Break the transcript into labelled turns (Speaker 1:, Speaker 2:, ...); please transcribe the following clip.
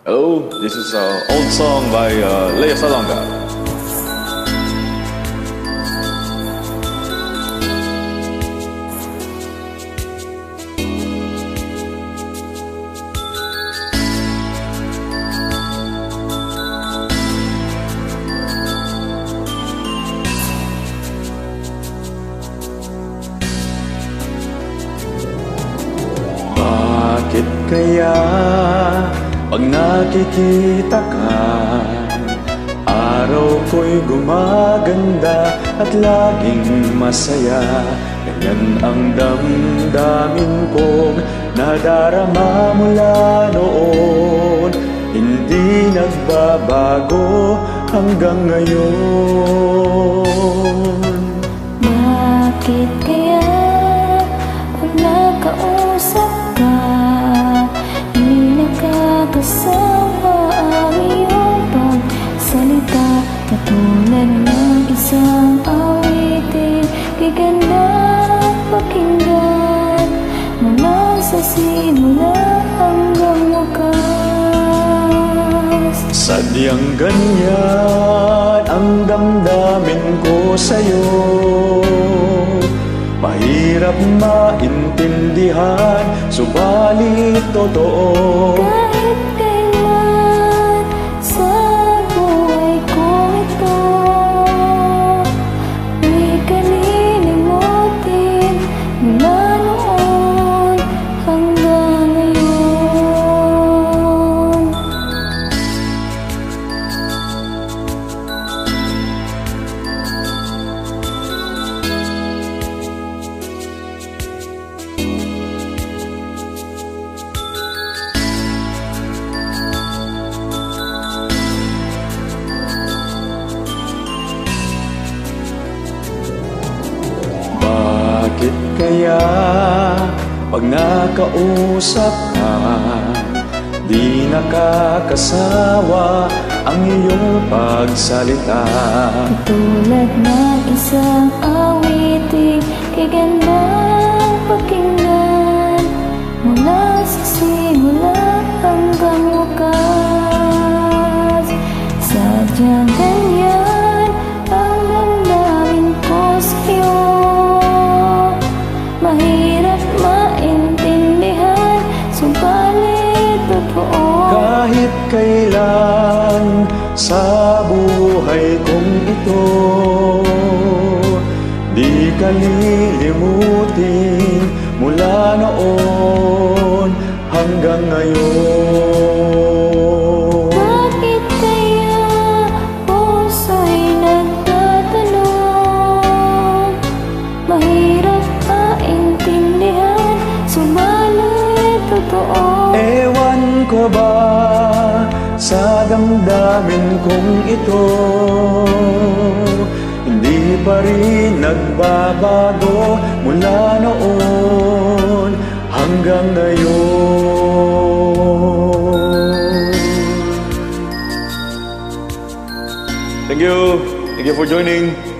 Speaker 1: Hello, this is an old song by Lea Salonga.
Speaker 2: Bakit kaya pag nakikita ka, araw ko'y gumaganda at laging masaya? Ganyan ang damdamin kong nadarama mula noon, hindi nagbabago hanggang ngayon.
Speaker 3: Bakit kaya pag nakausap ka, di nakakasama ang iyong pagsalita? Katulad ng isang awitin, gigandang pakinggan mula sa simula hanggang wakas.
Speaker 2: Sadyang ganyan ang damdamin ko sa'yo, mahirap maintindihan, subalit totoo.
Speaker 3: Kahit kailan sa buhay ko ito, di ka lilimutin mula noon hanggang ngayon.
Speaker 2: Bakit kaya pag nakausap ka, di nakakasawa ang iyong pagsalita?
Speaker 3: Tulad ng isang awitin, gigandang pakinggan mula sa simula hanggang wakas. Sadyang ganyan ang damdamin ko sa'yo, mahirap maintindihan, subalit totoo.
Speaker 2: Kahit kailan sa buhay kong ito, di ka lilimutin mula noon hanggang ngayon.
Speaker 3: Bakit kaya puso'y nagtatanong, mahirap maintindihan, subalit totoo.
Speaker 2: Ewan ko ba sa damdamin kong ito, hindi pa rin nagbabago mula noon hanggang ngayon.
Speaker 1: Thank you. Thank you for joining.